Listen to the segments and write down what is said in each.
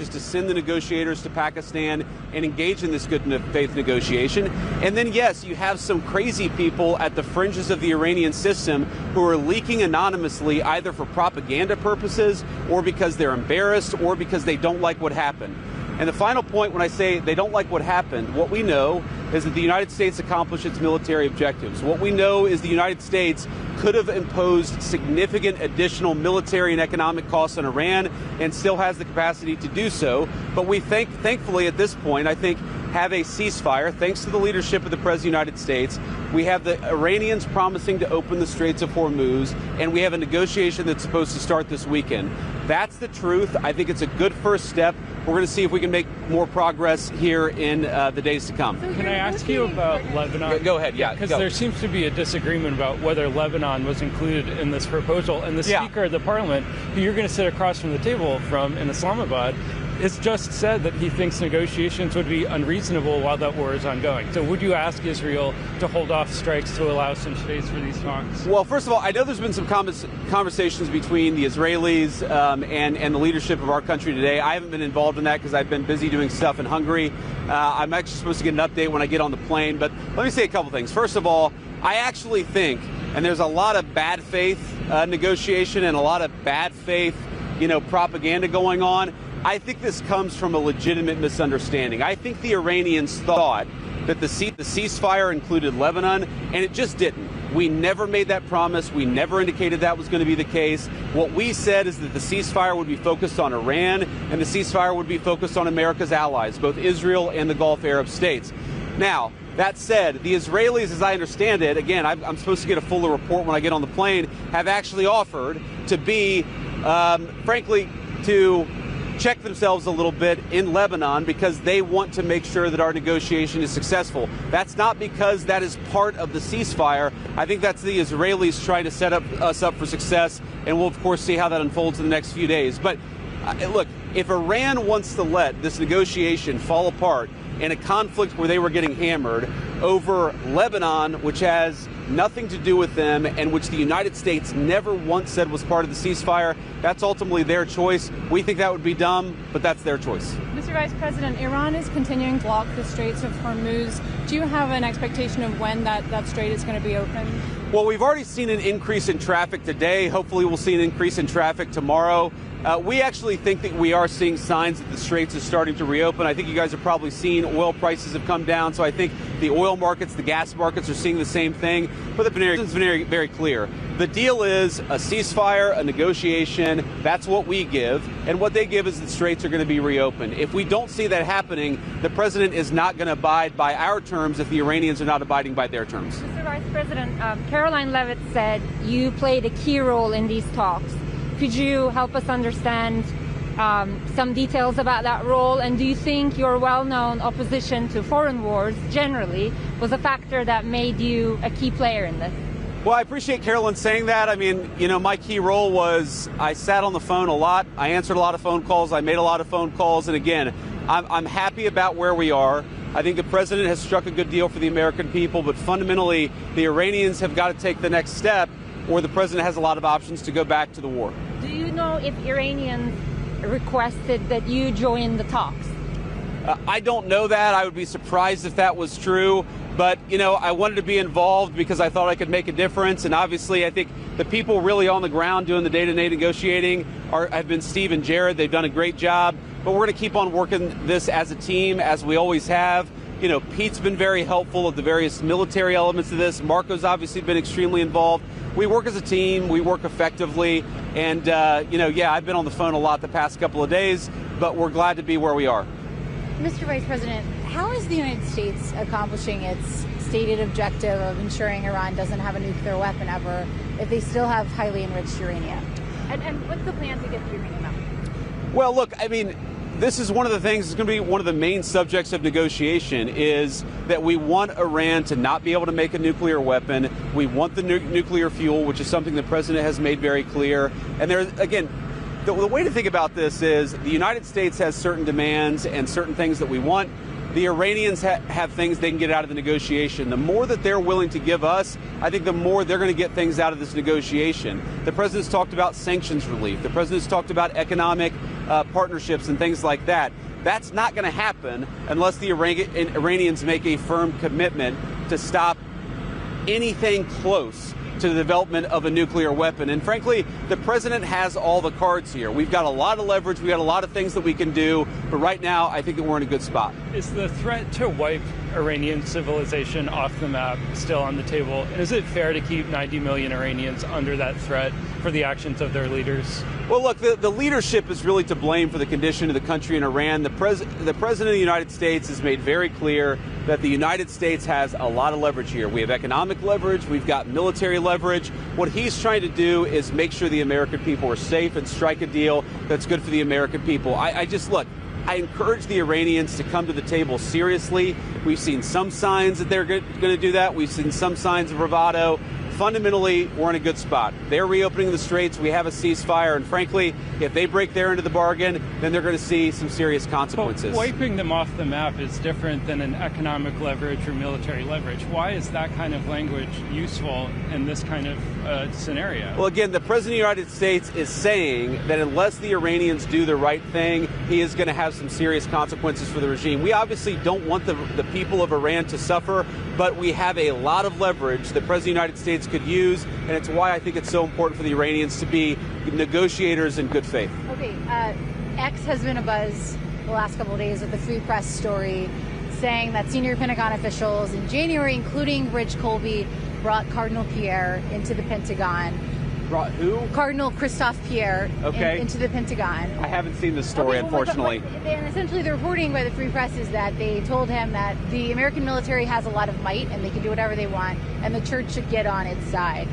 is to send the negotiators to Pakistan and engage in this good faith negotiation. And then, yes, you have some crazy people at the fringes of the Iranian system who are leaking anonymously, either for propaganda purposes or because they're embarrassed or because they don't like what happened. And the final point, when I say they don't like what happened, what we know is that the United States accomplished its military objectives. What we know is the United States could have imposed significant additional military and economic costs on Iran and still has the capacity to do so. But we thankfully at this point, I think, have a ceasefire, thanks to the leadership of the President of the United States. We have the Iranians promising to open the Straits of Hormuz, and we have a negotiation that's supposed to start this weekend. That's the truth. I think it's a good first step. We're going to see if we can make more progress here in the days to come. Can I ask you about Lebanon? Go ahead, yeah. Because there seems to be a disagreement about whether Lebanon was included in this proposal. And the Speaker of the Parliament, who you're going to sit across from the table from in Islamabad, has just said that he thinks negotiations would be unreasonable while that war is ongoing. So would you ask Israel to hold off strikes to allow some space for these talks? Well, first of all, I know there's been some conversations between the Israelis and the leadership of our country today. I haven't been involved in that because I've been busy doing stuff in Hungary. I'm actually supposed to get an update when I get on the plane. But let me say a couple things. First of all, I actually think, and there's a lot of bad faith negotiation and a lot of bad faith, propaganda going on. I think this comes from a legitimate misunderstanding. I think the Iranians thought that the ceasefire included Lebanon, and it just didn't. We never made that promise. We never indicated that was going to be the case. What we said is that the ceasefire would be focused on Iran, and the ceasefire would be focused on America's allies, both Israel and the Gulf Arab states. Now, that said, the Israelis, as I understand it, again, I'm supposed to get a fuller report when I get on the plane, have actually offered to be, frankly, to check themselves a little bit in Lebanon because they want to make sure that our negotiation is successful. That's not because that is part of the ceasefire. I think that's the Israelis trying to set us up for success, and we'll, of course, see how that unfolds in the next few days. But look, if Iran wants to let this negotiation fall apart in a conflict where they were getting hammered over Lebanon, which has nothing to do with them and which the United States never once said was part of the ceasefire, that's ultimately their choice. We think that would be dumb, but that's their choice. Mr. Vice President, Iran is continuing to block the Straits of Hormuz. Do you have an expectation of when that strait is going to be open? Well, we've already seen an increase in traffic today. Hopefully we'll see an increase in traffic tomorrow. We actually think that we are seeing signs that the Straits is starting to reopen. I think you guys have probably seen oil prices have come down, so I think the oil markets, the gas markets are seeing the same thing. But the President's been very, very clear. The deal is a ceasefire, a negotiation. That's what we give. And what they give is the Straits are going to be reopened. If we don't see that happening, the President is not going to abide by our terms if the Iranians are not abiding by their terms. Mr. Vice President, Caroline Leavitt said you played a key role in these talks. Could you help us understand some details about that role? And do you think your well-known opposition to foreign wars generally was a factor that made you a key player in this? Well, I appreciate Carolyn saying that. I mean, my key role was I sat on the phone a lot. I answered a lot of phone calls. I made a lot of phone calls. And again, I'm happy about where we are. I think the President has struck a good deal for the American people. But fundamentally, the Iranians have got to take the next step, or the President has a lot of options to go back to the war. Do you know if Iranians requested that you join the talks? I don't know that. I would be surprised if that was true. But, I wanted to be involved because I thought I could make a difference. And obviously, I think the people really on the ground doing the day-to-day negotiating have been Steve and Jared. They've done a great job. But we're going to keep on working this as a team, as we always have. Pete's been very helpful at the various military elements of this. Marco's obviously been extremely involved. We work as a team. We work effectively. And, I've been on the phone a lot the past couple of days, but we're glad to be where we are. Mr. Vice President, how is the United States accomplishing its stated objective of ensuring Iran doesn't have a nuclear weapon ever if they still have highly enriched uranium? And what's the plan to get the uranium out? Well, look, this is one of the things that's going to be one of the main subjects of negotiation is that we want Iran to not be able to make a nuclear weapon. We want the nuclear fuel, which is something the President has made very clear. And the way to think about this is the United States has certain demands and certain things that we want. the Iranians have things they can get out of the negotiation. The more that they're willing to give us, I think the more they're going to get things out of this negotiation. The president's talked about sanctions relief. The president's talked about economic partnerships and things like that. That's not going to happen unless the Iranians make a firm commitment to stop anything close to the development of a nuclear weapon. And frankly, the president has all the cards here. We've got a lot of leverage. We've got a lot of things that we can do. But right now, I think that we're in a good spot. Is the threat to wipe Iranian civilization off the map still on the table? And is it fair to keep 90 million Iranians under that threat for the actions of their leaders? Well, look, the leadership is really to blame for the condition of the country in Iran. The president of the United States has made very clear that the United States has a lot of leverage here. We have economic leverage. We've got military leverage. What he's trying to do is make sure the American people are safe and strike a deal that's good for the American people. I encourage the Iranians to come to the table seriously. We've seen some signs that they're going to do that. We've seen some signs of bravado. Fundamentally, we're in a good spot. They're reopening the straits. We have a ceasefire. And frankly, if they break their end of the bargain, then they're going to see some serious consequences. But wiping them off the map is different than an economic leverage or military leverage. Why is that kind of language useful in this kind of scenario? Well, again, the president of the United States is saying that unless the Iranians do the right thing, he is going to have some serious consequences for the regime. We obviously don't want the people of Iran to suffer, but we have a lot of leverage the president of the United States could use, and it's why I think it's so important for the Iranians to be negotiators in good faith. Okay, X has been abuzz the last couple of days with the Free Press story saying that senior Pentagon officials in January, including Rich Colby, brought Cardinal Pierre into the Pentagon. Brought who? Cardinal Christophe Pierre into the Pentagon. I haven't seen this story, unfortunately. And essentially the reporting by the Free Press is that they told him that the American military has a lot of might and they can do whatever they want, and the church should get on its side.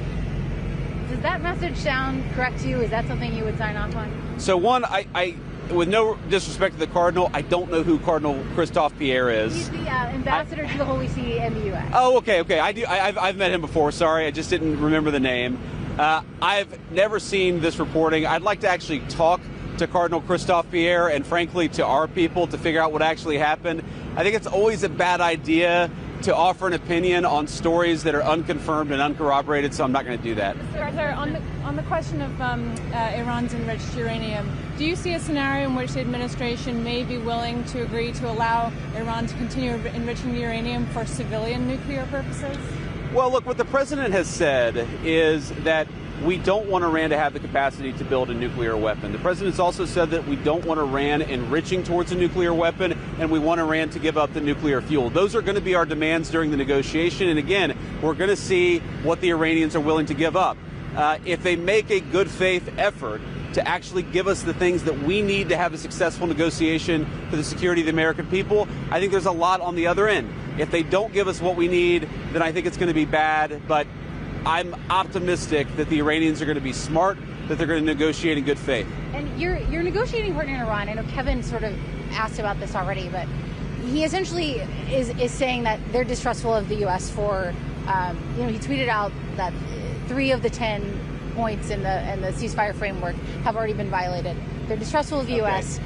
Does that message sound correct to you? Is that something you would sign off on? So one, I with no disrespect to the Cardinal, I don't know who Cardinal Christophe Pierre is. He's the ambassador to the Holy See and the U.S. Oh, okay. I've met him before. Sorry, I just didn't remember the name. I've never seen this reporting. I'd like to actually talk to Cardinal Christophe Pierre and, frankly, to our people to figure out what actually happened. I think it's always a bad idea to offer an opinion on stories that are unconfirmed and uncorroborated, so I'm not going to do that. Mr. Arthur, on the question of Iran's enriched uranium, do you see a scenario in which the administration may be willing to agree to allow Iran to continue enriching uranium for civilian nuclear purposes? Well, look, what the president has said is that we don't want Iran to have the capacity to build a nuclear weapon. The president's also said that we don't want Iran enriching towards a nuclear weapon, and we want Iran to give up the nuclear fuel. Those are going to be our demands during the negotiation. And again, we're going to see what the Iranians are willing to give up. If they make a good faith effort to actually give us the things that we need to have a successful negotiation for the security of the American people, I think there's a lot on the other end. If they don't give us what we need, then I think it's going to be bad. But I'm optimistic that the Iranians are going to be smart, that they're going to negotiate in good faith. And your negotiating partner in Iran, I know Kevin sort of asked about this already, but he essentially is saying that they're distrustful of the U.S. for, he tweeted out that 3 of the 10 points in the ceasefire framework have already been violated. They're distrustful of the U.S.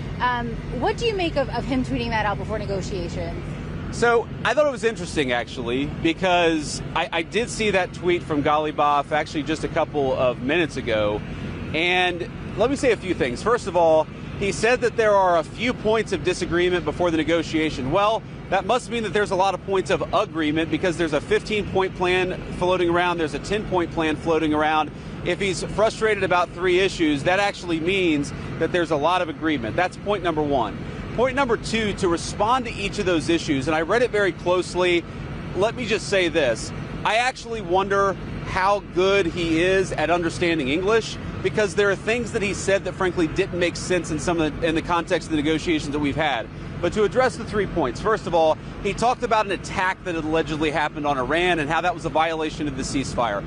What do you make of him tweeting that out before negotiations? So I thought it was interesting, actually, because I did see that tweet from Ghalibaf actually just a couple of minutes ago. And let me say a few things. First of all, he said that there are a few points of disagreement before the negotiation. Well, that must mean that there's a lot of points of agreement, because there's a 15-point plan floating around. There's a 10-point plan floating around. If he's frustrated about 3 issues, that actually means that there's a lot of agreement. That's point number 1. Point number 2, to respond to each of those issues, and I read it very closely, let me just say this. I actually wonder how good he is at understanding English, because there are things that he said that frankly didn't make sense in the context of the negotiations that we've had. But to address the 3 points, first of all, he talked about an attack that had allegedly happened on Iran and how that was a violation of the ceasefire.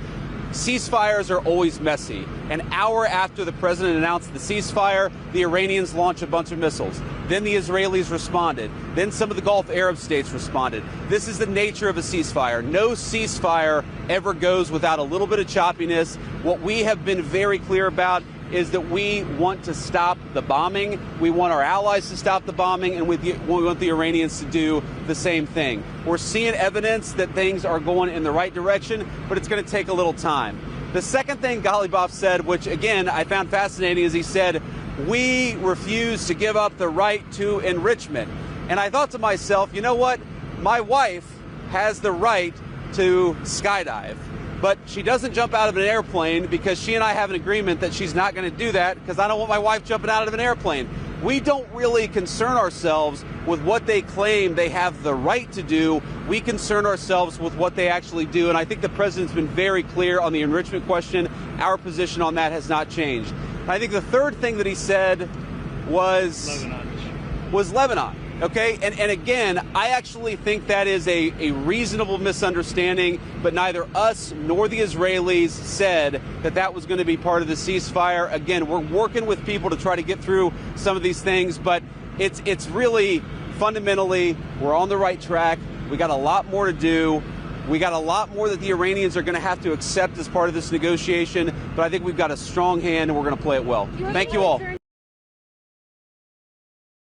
Ceasefires are always messy. An hour after the president announced the ceasefire, the Iranians launched a bunch of missiles. Then the Israelis responded. Then some of the Gulf Arab states responded. This is the nature of a ceasefire. No ceasefire ever goes without a little bit of choppiness. What we have been very clear about is that we want to stop the bombing. We want our allies to stop the bombing, and we want the Iranians to do the same thing. We're seeing evidence that things are going in the right direction, but it's going to take a little time. The second thing Ghalibaf said, which again I found fascinating, is he said, we refuse to give up the right to enrichment. And I thought to myself, you know what? My wife has the right to skydive, but she doesn't jump out of an airplane because she and I have an agreement that she's not going to do that because I don't want my wife jumping out of an airplane. We don't really concern ourselves with what they claim they have the right to do. We concern ourselves with what they actually do. And I think the president's been very clear on the enrichment question. Our position on that has not changed. And I think the third thing that he said was Lebanon. Okay, and again, I actually think that is a reasonable misunderstanding, but neither us nor the Israelis said that that was going to be part of the ceasefire. Again, we're working with people to try to get through some of these things, but it's really fundamentally, we're on the right track. We got a lot more to do. We got a lot more that the Iranians are going to have to accept as part of this negotiation, but I think we've got a strong hand and we're going to play it well. Thank you all.